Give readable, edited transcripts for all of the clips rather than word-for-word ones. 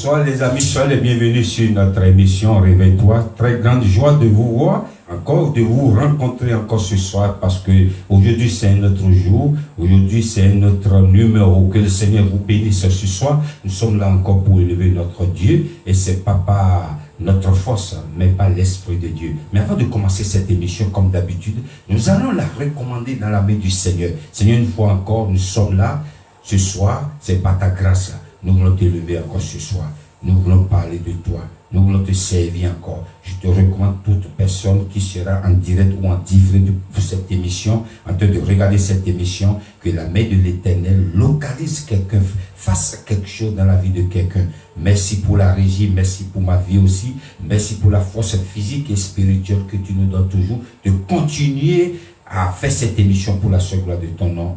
Bonsoir les amis, soyez les bienvenus sur notre émission Réveille-toi. Très grande joie de vous voir, encore de vous rencontrer encore ce soir parce que aujourd'hui c'est un autre jour, aujourd'hui c'est un autre numéro. Que le Seigneur vous bénisse ce soir. Nous sommes là encore pour élever notre Dieu et c'est pas notre force, mais pas l'Esprit de Dieu. Mais avant de commencer cette émission, comme d'habitude, nous allons la recommander dans la main du Seigneur. Seigneur, une fois encore, nous sommes là ce soir, c'est par ta grâce. Nous voulons t'élever encore ce soir. Nous voulons parler de toi. Nous voulons te servir encore. Je te recommande toute personne qui sera en direct ou en différé pour cette émission, en train de regarder cette émission, que la main de l'Éternel localise quelqu'un, fasse quelque chose dans la vie de quelqu'un. Merci pour la régie, merci pour ma vie aussi. Merci pour la force physique et spirituelle que tu nous donnes toujours, de continuer à faire cette émission pour la seule gloire de ton nom.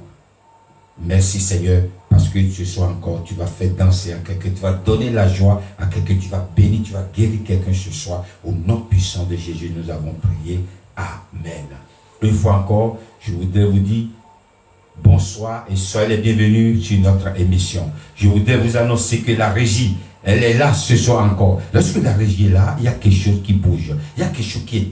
Merci Seigneur, parce que ce soir encore, tu vas faire danser à quelqu'un, tu vas donner la joie à quelqu'un, tu vas bénir, tu vas guérir quelqu'un ce soir. Au nom puissant de Jésus, nous avons prié. Amen. Une fois encore, je voudrais vous dire bonsoir et soyez les bienvenus sur notre émission. Je voudrais vous annoncer que la régie, elle est là ce soir encore. Lorsque la régie est là, il y a quelque chose qui bouge. Il y a quelque chose qui est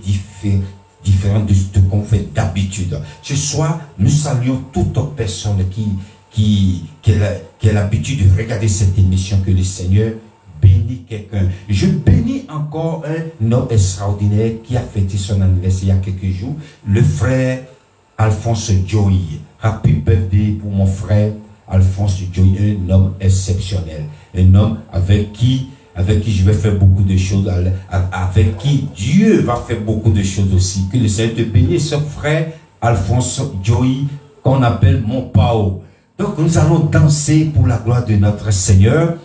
différent de ce qu'on fait d'habitude. Ce soir, nous saluons toute personne qui a l'habitude de regarder cette émission, que le Seigneur bénit quelqu'un. Je bénis encore un homme extraordinaire qui a fêté son anniversaire il y a quelques jours, le frère Alphonse Joey. Happy birthday pour mon frère Alphonse Joey, un homme exceptionnel, un homme avec qui je vais faire beaucoup de choses, avec qui Dieu va faire beaucoup de choses aussi. Que le Seigneur te bénisse, ce frère Alphonse Joey, qu'on appelle mon Pao. Donc nous allons danser pour la gloire de notre Seigneur.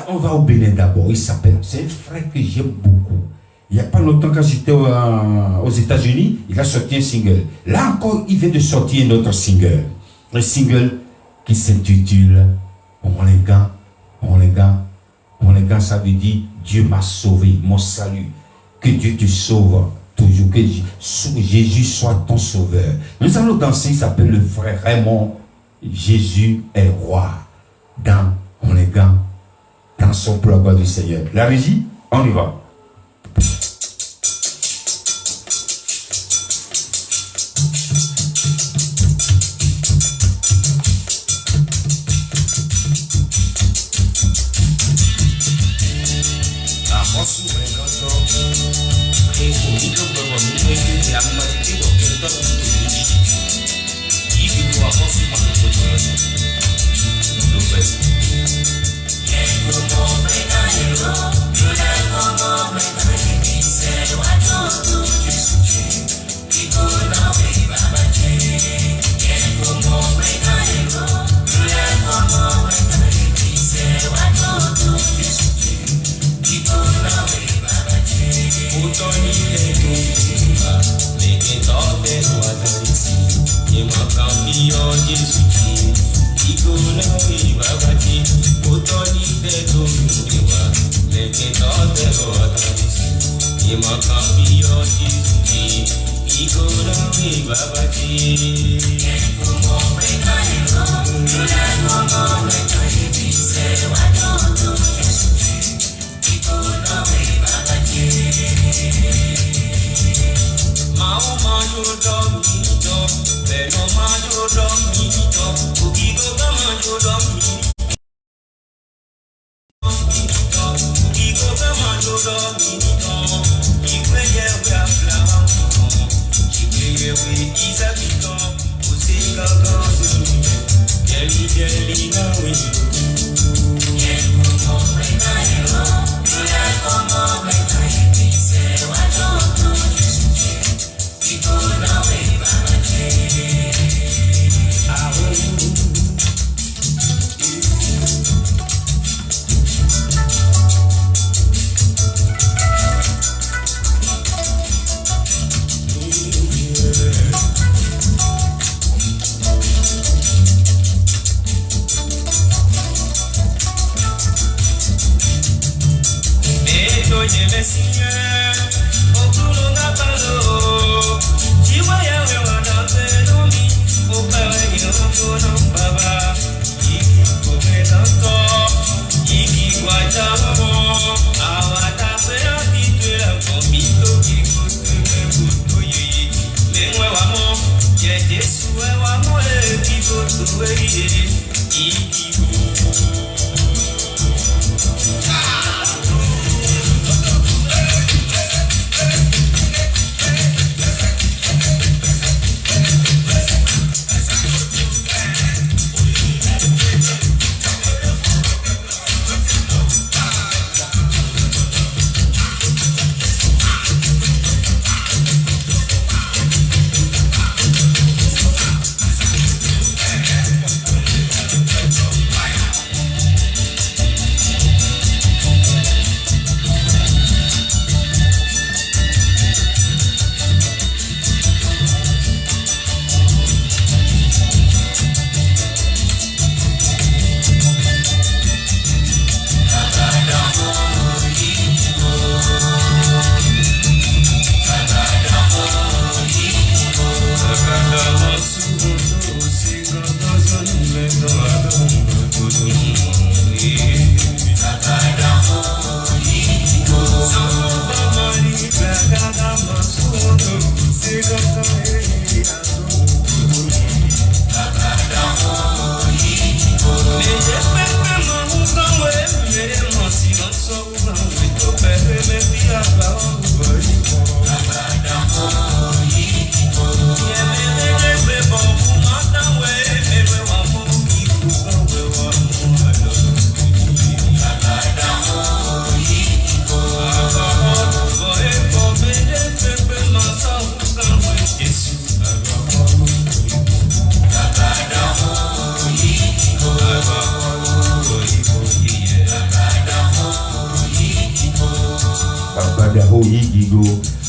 On va au Bénin d'abord. C'est un frère que j'aime beaucoup. Il n'y a pas longtemps, quand j'étais aux États-Unis, il a sorti un single. Là encore, il vient de sortir un autre single. Un single qui s'intitule Omolenga, Omolenga. Omolenga, ça veut dire Dieu m'a sauvé, mon salut. Que Dieu te sauve toujours, que Jésus soit ton sauveur. Nous allons danser, il s'appelle le frère Raymond. Jésus est roi. Dans Omolenga, dansons pour la gloire du Seigneur. La régie, on y va.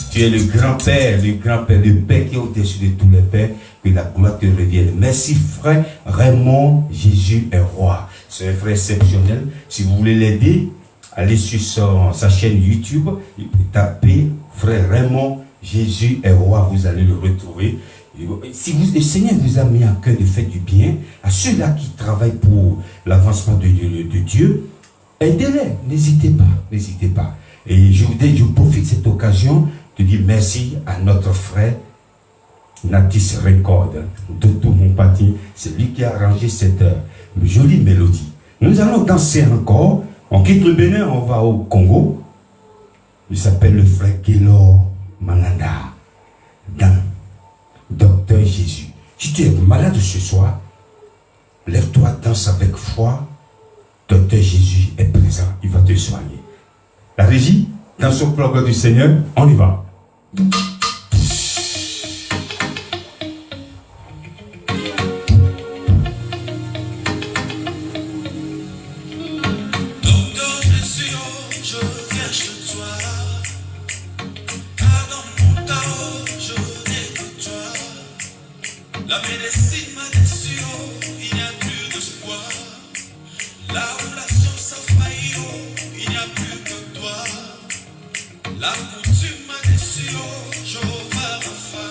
Tu es le grand-père, le Père qui est au-dessus de tous les pères, que la gloire te revienne. Merci frère Raymond, Jésus est roi. C'est un frère exceptionnel. Si vous voulez l'aider, allez sur sa chaîne YouTube, tapez frère Raymond, Jésus est roi, vous allez le retrouver. Si le Seigneur vous a mis à cœur de faire du bien, à ceux-là qui travaillent pour l'avancement de Dieu, aidez-les, n'hésitez pas. Et je profite de cette occasion de dire merci à notre frère Natis Record, Docteur Mompati, c'est lui qui a arrangé cette jolie mélodie. Nous allons danser encore, on quitte le Bénin, on va au Congo. Il s'appelle le frère Kélor Malanda, dans Docteur Jésus. Si tu es malade ce soir, lève-toi, danse avec foi. Docteur Jésus est présent, il va te soigner. La régie, dans son plan du Seigneur, on y va. La médecine m'a déçu, il n'y a plus d'espoir. Là où la science a failli, il n'y a plus que toi. La coutume m'a déçu, Jéhovah Rapha.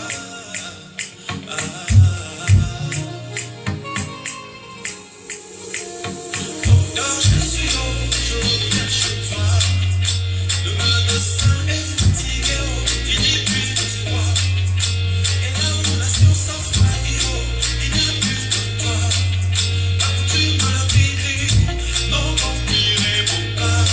Docteur Jésus, je viens chez toi. Le médecin est fatigué, il n'y a plus d'espoir. Et là où la science a failli, il n'y a plus que toi. La coutume m'a viré, non, non, viré mon cas.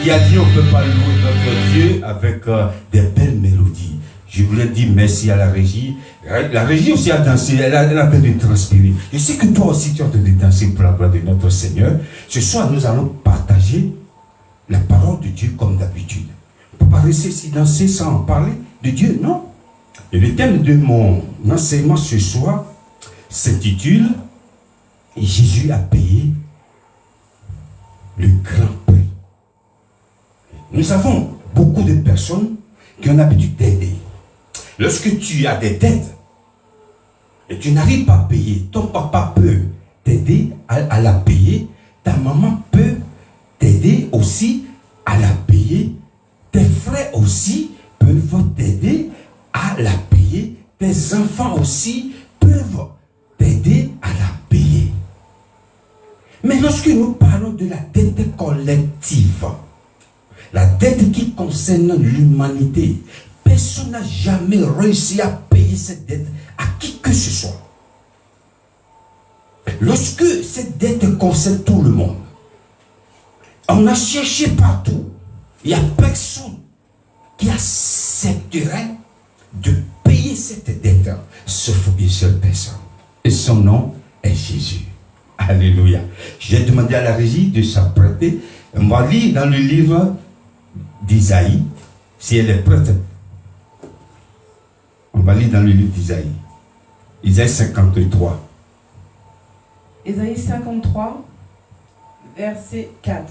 qui a dit on ne peut pas louer notre Dieu avec des belles mélodies. Je voulais dire merci à la régie. La régie aussi a dansé, elle a besoin de transpirer. Je sais que toi aussi tu as besoin de danser pour la gloire de notre Seigneur. Ce soir, nous allons partager la parole de Dieu comme d'habitude. On ne peut pas rester ici danser sans parler de Dieu, non? Et le thème de mon enseignement ce soir s'intitule « Jésus a payé le grand prix ». Nous avons beaucoup de personnes qui ont l'habitude d'aider. Lorsque tu as des dettes et tu n'arrives pas à payer, ton papa peut t'aider à la payer, ta maman peut t'aider aussi à la payer, tes frères aussi peuvent t'aider à la payer, tes enfants aussi peuvent t'aider à la payer. Mais lorsque nous parlons de la dette collective, la dette qui concerne l'humanité, personne n'a jamais réussi à payer cette dette à qui que ce soit. Lorsque cette dette concerne tout le monde, on a cherché partout, il n'y a personne qui accepterait de payer cette dette, sauf une seule personne. Et son nom est Jésus. Alléluia. J'ai demandé à la régie de s'apprêter. On va lire dans le livre d'Isaïe, si elle est prête. On va lire dans le livre d'Isaïe. Isaïe 53. Isaïe 53, verset 4.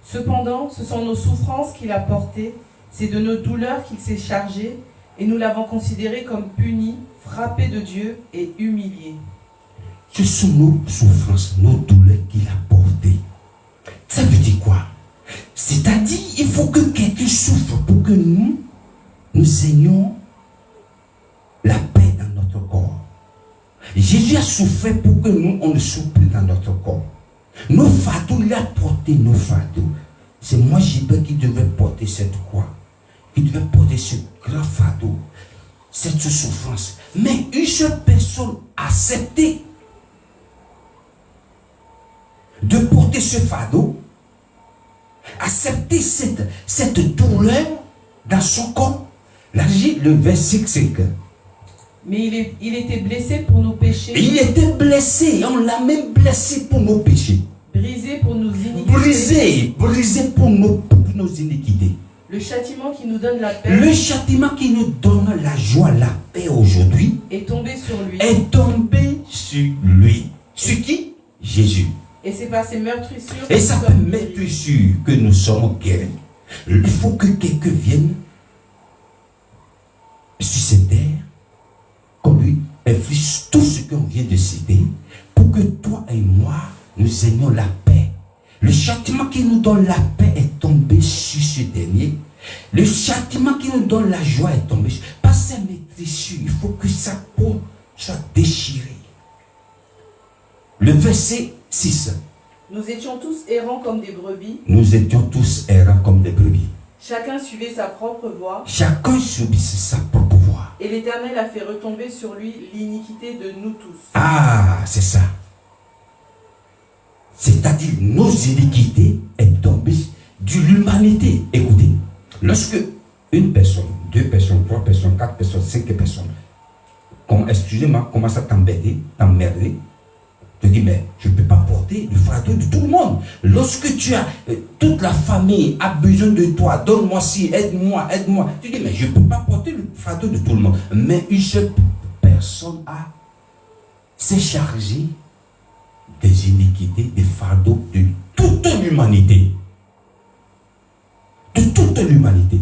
Cependant, ce sont nos souffrances qu'il a portées, c'est de nos douleurs qu'il s'est chargé, et nous l'avons considéré comme puni, frappé de Dieu et humilié. Ce sont nos souffrances, nos douleurs qu'il a portées. Ça veut dire quoi? C'est-à-dire, il faut que quelqu'un souffre pour que nous ayons la paix dans notre corps. Jésus a souffert pour que nous, on ne souffre plus dans notre corps. Nos fardeaux, il a porté nos fardeaux. C'est moi, Gilbert, qui devais porter cette croix. Qui devait porter ce grand fardeau, cette souffrance. Mais une seule personne a accepté de porter ce fardeau, accepter cette douleur dans son corps. Là, le verset 5. Mais il était blessé pour nos péchés. Il était blessé, on l'a même blessé pour nos péchés. Brisé pour nos iniquités. Brisé pour nos iniquités. Le châtiment qui nous donne la paix. Le châtiment qui nous donne la joie, la paix aujourd'hui. Est tombé sur lui. Est tombé sur lui. Sur qui? Jésus. Et c'est par ses meurtrissures. Et ça peut mettre sûr que nous sommes guéris. Il faut que quelqu'un vienne sur cette terre, qu'on lui inflige tout ce qu'on vient de citer, pour que toi et moi, nous ayons la paix. Le châtiment qui nous donne la paix est tombé sur ce dernier. Le châtiment qui nous donne la joie est tombé sur... Par sa maîtrise, il faut que sa peau soit déchirée. Le verset 6. Nous étions tous errants comme des brebis. Nous étions tous errants comme des brebis. Chacun suivait sa propre voie. Chacun subissait sa propre voie. Et l'Éternel a fait retomber sur lui l'iniquité de nous tous. Ah, c'est ça. C'est-à-dire, nos iniquités est tombée de l'humanité. Écoutez, lorsque une personne, 2 personnes, 3 personnes, 4 personnes, 5 personnes, excusez-moi, commence à t'embêter, t'emmerder, te dis, mais je ne peux pas porter le fardeau de tout le monde. Lorsque tu as, toute la famille a besoin de toi, donne-moi ci, aide-moi, aide-moi. Tu dis, mais je ne peux pas porter le fardeau de tout le monde. Mais une seule personne s'est chargée des iniquités, des fardeaux de toute l'humanité. De toute l'humanité.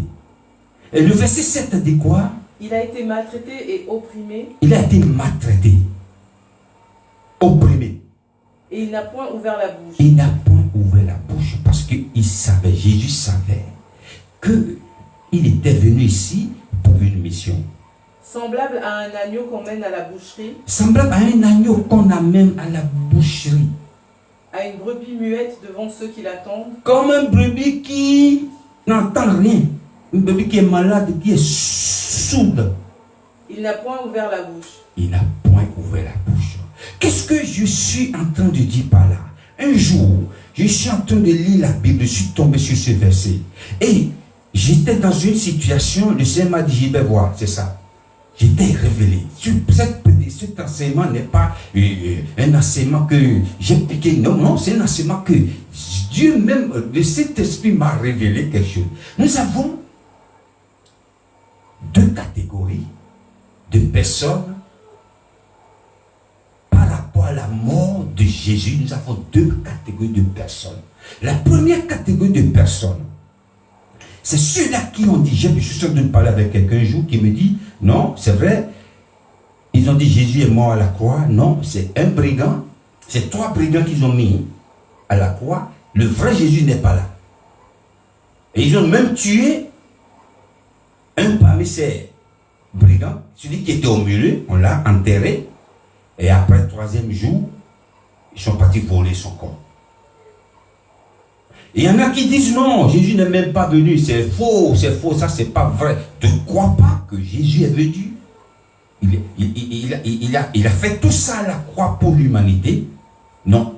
Et le verset 7 dit quoi? Il a été maltraité et opprimé. Il a été maltraité. Opprimé. Et il n'a point ouvert la bouche. Il n'a point ouvert la bouche parce qu'il savait, Jésus savait qu'il était venu ici pour une mission. Semblable à un agneau qu'on mène à la boucherie. Semblable à un agneau qu'on amène à la boucherie. À une brebis muette devant ceux qui l'attendent. Comme un brebis qui n'entend rien. Une brebis qui est malade, qui est sourde. Il n'a point ouvert la bouche. Il n'a point ouvert la bouche. Qu'est-ce que je suis en train de dire par là? Un jour, Je suis en train de lire la Bible, je suis tombé sur ce verset. Et j'étais dans une situation, le Seigneur m'a dit, je vais voir, c'est ça. J'étais révélé. Cet enseignement n'est pas un enseignement que j'ai piqué. Non, non, c'est un enseignement que Dieu même, de cet esprit m'a révélé quelque chose. Nous avons deux catégories de personnes par rapport à la mort de Jésus. Nous avons deux catégories de personnes. La première catégorie de personnes, c'est ceux-là qui ont dit, je suis sûr de parler avec quelqu'un un jour qui me dit, non, c'est vrai, ils ont dit Jésus est mort à la croix. Non, c'est un brigand, c'est 3 brigands qu'ils ont mis à la croix. Le vrai Jésus n'est pas là. Et ils ont même tué un parmi ces brigands, celui qui était au milieu, on l'a enterré. Et après le 3e jour, ils sont partis voler son corps. Et il y en a qui disent non, Jésus n'est même pas venu, c'est faux, ça c'est pas vrai. Ne crois pas que Jésus est venu. Il a fait tout ça à la croix pour l'humanité. Non.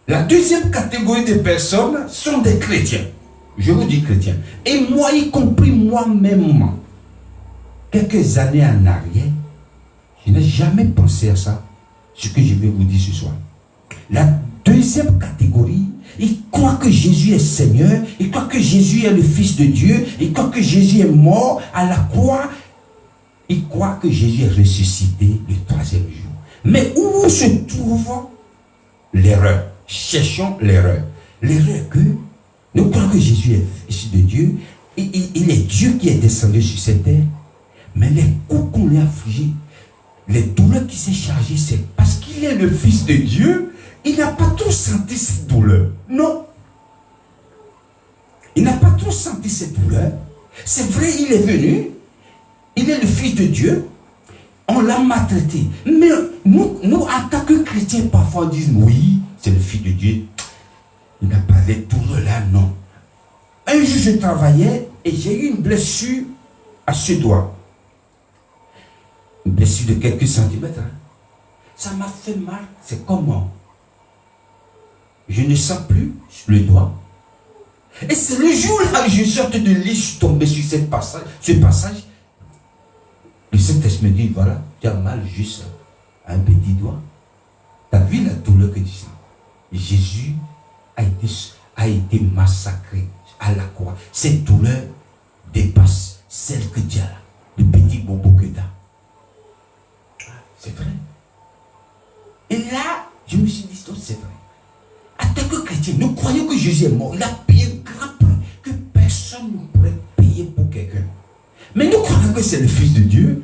La deuxième catégorie de personnes sont des chrétiens. Je vous dis chrétiens. Et moi, y compris moi-même, quelques années en arrière, je n'ai jamais pensé à ça, ce que je vais vous dire ce soir. La deuxième catégorie, ils croient que Jésus est Seigneur, ils croient que Jésus est le Fils de Dieu, ils croient que Jésus est mort à la croix, ils croient que Jésus est ressuscité le 3e jour. Mais où se trouve l'erreur? Cherchons l'erreur. L'erreur que nous croyons que Jésus est Fils de Dieu, il est Dieu qui est descendu sur cette terre, mais les coups qu'on lui a infligés, les douleurs qui s'est chargées, c'est parce qu'il est le Fils de Dieu. Il n'a pas trop senti cette douleur. Non. Il n'a pas trop senti cette douleur. C'est vrai, il est venu. Il est le Fils de Dieu. On l'a maltraité. Mais nous, en tant que chrétiens, parfois on dit oui, c'est le Fils de Dieu. Il n'a pas de douleur là, non. Un jour, je travaillais et j'ai eu une blessure à ce doigt. Une blessure de quelques centimètres. Ça m'a fait mal. C'est comment? Je ne sens plus le doigt. Et c'est le jour-là que je suis en train de lire, je suis tombé sur ce passage. Le Saint-Esprit me dit, voilà, tu as mal juste à un petit doigt. Tu as vu la douleur que tu sens. Jésus a été massacré à la croix. Cette douleur dépasse celle que tu as là, le petit bobo que tu as. C'est vrai. Et là, je me suis dit, c'est vrai. En tant que chrétien, nous croyons que Jésus est mort. Il a payé un grand prix que personne ne pourrait payer pour quelqu'un. Mais nous croyons que c'est le Fils de Dieu.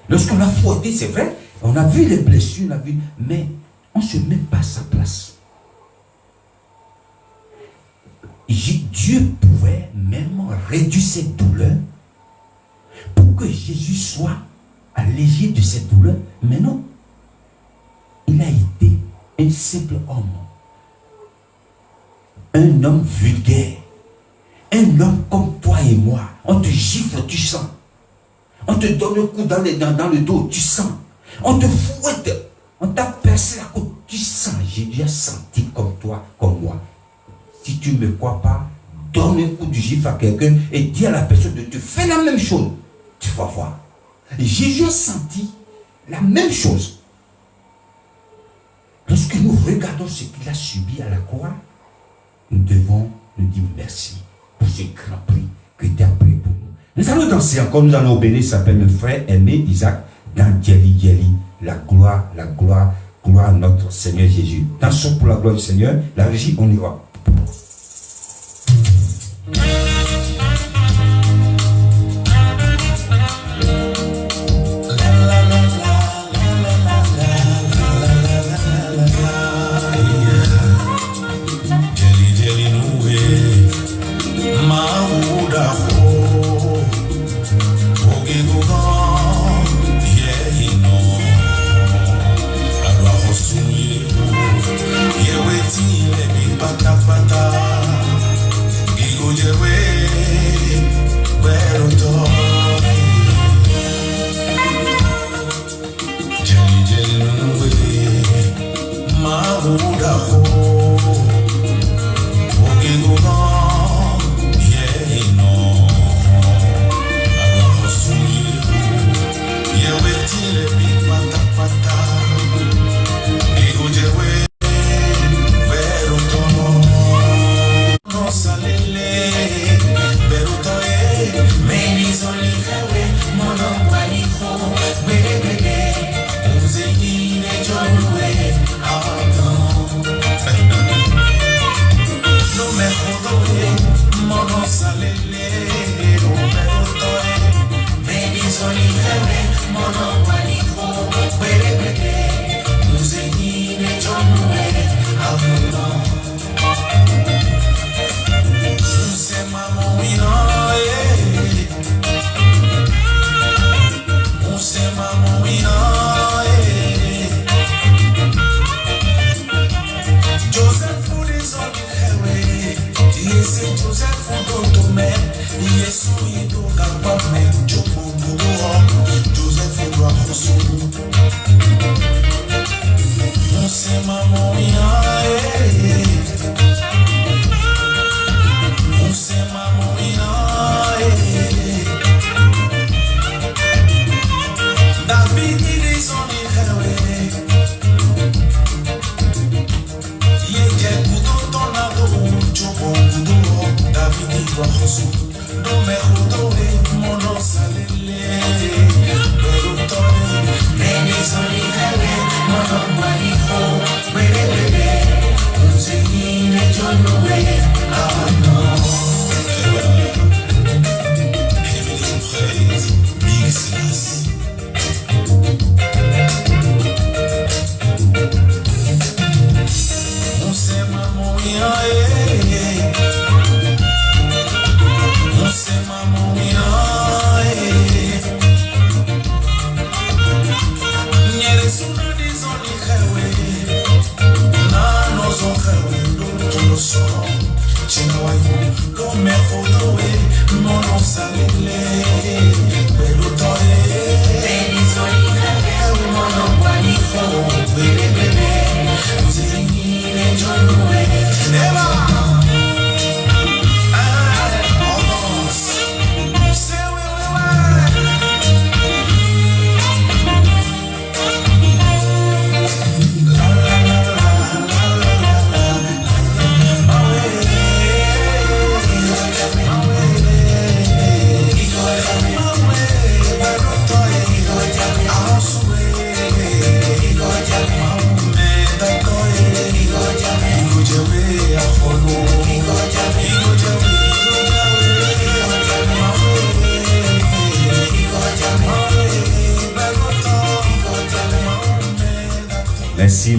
Lorsqu'on l'a fouetté, c'est vrai, on a vu les blessures, on a vu, mais on ne se met pas à sa place. Dieu pouvait même réduire cette douleur pour que Jésus soit allégé de cette douleur. Mais non, il a été un simple homme. Un homme vulgaire, un homme comme toi et moi. On te gifle, tu sens. On te donne un coup dans le dos, tu sens. On te fouette, on t'a percé la côte, tu sens. J'ai déjà senti comme toi, comme moi. Si tu ne me crois pas, donne un coup de gifle à quelqu'un et dis à la personne de te faire la même chose. Tu vas voir. Jésus a senti la même chose. Lorsque nous regardons ce qu'il a subi à la croix, nous devons nous dire merci pour ce grand prix que tu as pris pour nous. Nous allons danser encore, nous allons bénir, s'appelle le frère aimé Isaac dans Djeli Djeli. La gloire, gloire à notre Seigneur Jésus. Dansons pour la gloire du Seigneur. La régie, on y va. Pata, Gigo Jerwe.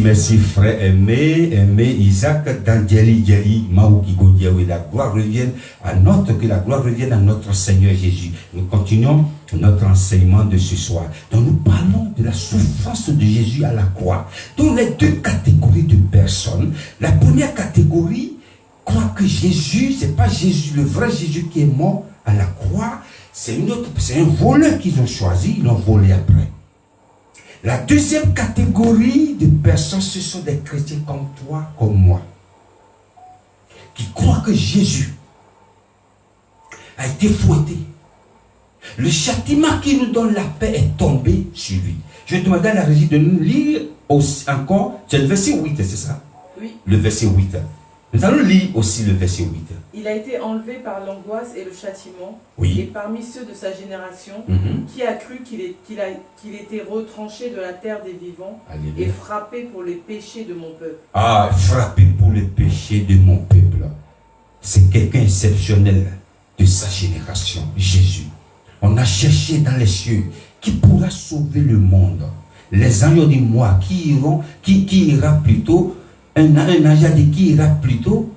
Merci frère aimé Isaac Dangeli Djeli Maouki Godiaoui. La gloire revienne à notre Seigneur Jésus. Nous continuons notre enseignement de ce soir. Donc nous parlons de la souffrance de Jésus à la croix. Donc les deux catégories de personnes. La première catégorie croit que Jésus, c'est pas Jésus, le vrai Jésus qui est mort à la croix. C'est un voleur qu'ils ont choisi, ils l'ont volé après. La deuxième catégorie de personnes, ce sont des chrétiens comme toi, comme moi, qui croient que Jésus a été fouetté. Le châtiment qui nous donne la paix est tombé sur lui. Je vais demander à la régie de nous lire aussi, encore, c'est le verset 8, c'est ça? Oui. Le verset 8. Nous allons lire aussi le verset 8. Il a été enlevé par l'angoisse et le châtiment, Oui. et parmi ceux de sa génération, qui a cru qu'il était retranché de la terre des vivants, Alléluia. et frappé pour les péchés de mon peuple. Ah, frappé pour les péchés de mon peuple. C'est quelqu'un exceptionnel de sa génération, Jésus. On a cherché dans les cieux qui pourra sauver le monde. Les anges ont dit, moi, qui ira plutôt, un ange a dit, qui ira plutôt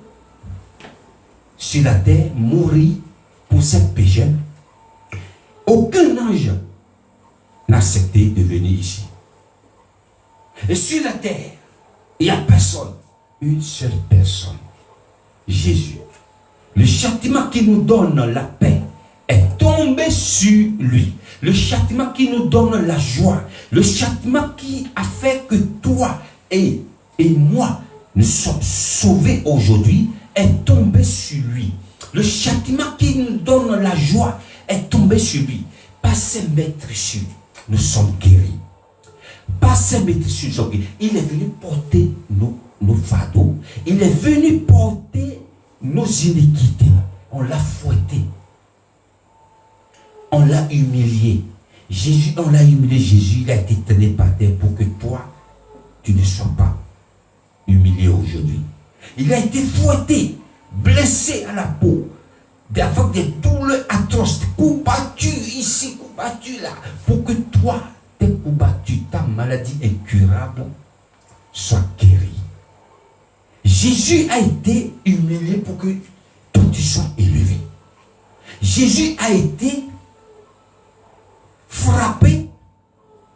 sur la terre, mourir pour ses péchés. Aucun ange n'a accepté de venir ici. Et sur la terre, il n'y a personne. Une seule personne. Jésus. Le châtiment qui nous donne la paix est tombé sur lui. Le châtiment qui nous donne la joie. Le châtiment qui a fait que toi et moi, nous sommes sauvés aujourd'hui, est tombé sur lui. Le châtiment qui nous donne la joie est tombé sur lui. Par ses maîtres issus, nous sommes guéris. Pas se mettre sur son pied. Il est venu porter nos fardeaux. Il est venu porter nos iniquités. On l'a fouetté. On l'a humilié. Jésus, on l'a humilié. Jésus, il a été traîné par terre pour que toi, tu ne sois pas humilié aujourd'hui. Il a été fouetté, blessé à la peau, avec des douleurs atroces, coups battus ici, coups battus là, pour que toi, tes coups battus, ta maladie incurable, soit guérie. Jésus a été humilié pour que toi tu sois élevé. Jésus a été frappé,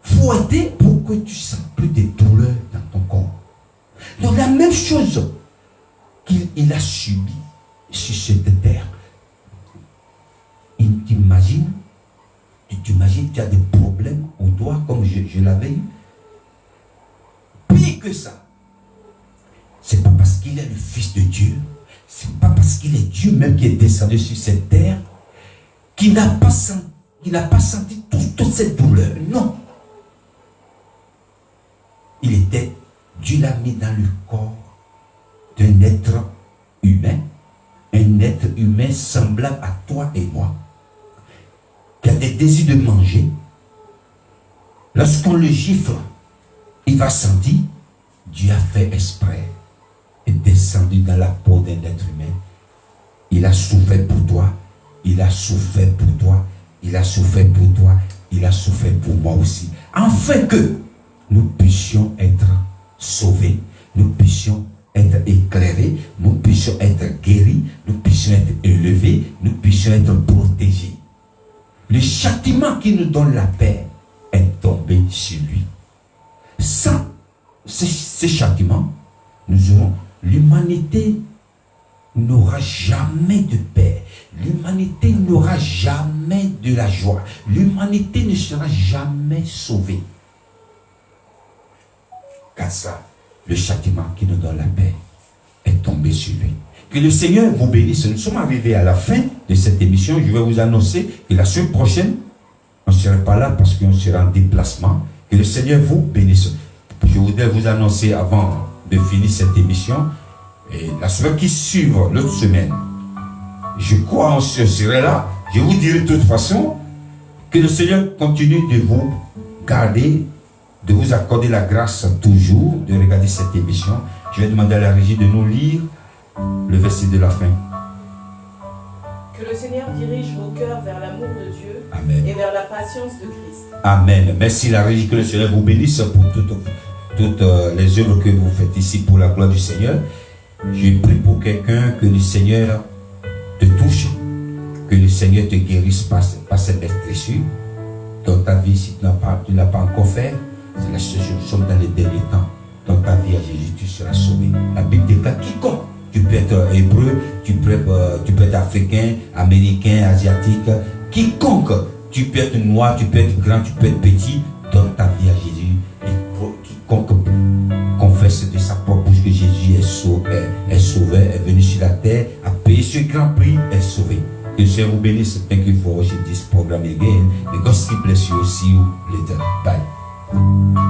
fouetté pour que tu sens plus de douleurs dans ton corps. Donc la même chose qu'il a subi sur cette terre. Tu t'imagines, tu as des problèmes au doigt comme je l'avais eu. Pire que ça. C'est pas parce qu'il est le Fils de Dieu, c'est pas parce qu'il est Dieu même qui est descendu sur cette terre, qu'il n'a pas senti toute cette douleur. Non. Dieu l'a mis dans le corps d'un être humain, un être humain semblable à toi et moi, qui a des désirs de manger. Lorsqu'on le gifle, il va sentir. Dieu a fait exprès et descendu dans la peau d'un être humain. Il a souffert pour toi, il a souffert pour toi, il a souffert pour toi, il a souffert pour moi aussi, afin que nous puissions être sauvés, nous puissions être éclairés, nous puissions être guéris, nous puissions être élevés, nous puissions être protégés. Le châtiment qui nous donne la paix est tombé sur lui. Sans ce châtiment, l'humanité n'aura jamais de paix. L'humanité n'aura jamais de la joie. L'humanité ne sera jamais sauvée. Car ça, le châtiment qui nous donne la paix est tombé sur lui. Que le Seigneur vous bénisse. Nous sommes arrivés à la fin de cette émission. Je vais vous annoncer que la semaine prochaine, on ne sera pas là parce qu'on sera en déplacement. Que le Seigneur vous bénisse. Je voudrais vous annoncer avant de finir cette émission, et la semaine qui suit, l'autre semaine, je crois qu'on serait là. Je vous dirai de toute façon que le Seigneur continue de vous garder, de vous accorder la grâce toujours de regarder cette émission. Je vais demander à la régie de nous lire le verset de la fin. Que le Seigneur dirige vos cœurs vers l'amour de Dieu. Amen. Et vers la patience de Christ. Amen. Merci la régie, que le Seigneur vous bénisse pour toutes les œuvres que vous faites ici pour la gloire du Seigneur. Je prie pour quelqu'un, que le Seigneur te touche, que le Seigneur te guérisse par cette meurtrissure dans ta vie. Si tu ne l'as pas encore fait, c'est la situation. Nous sommes dans les derniers temps. Dans ta vie à Jésus, tu seras sauvé. La Bible déclare quiconque. Tu peux être hébreu, tu peux être africain, américain, asiatique, quiconque. Tu peux être noir, tu peux être grand, tu peux être petit. Donne ta vie à Jésus. Et quiconque confesse de sa propre bouche que Jésus est sauvé, est venu sur la terre, a payé ce grand prix, est sauvé. Que le Seigneur vous bénisse. Thank you for watching this program again. May God bless you. See you later. Bye.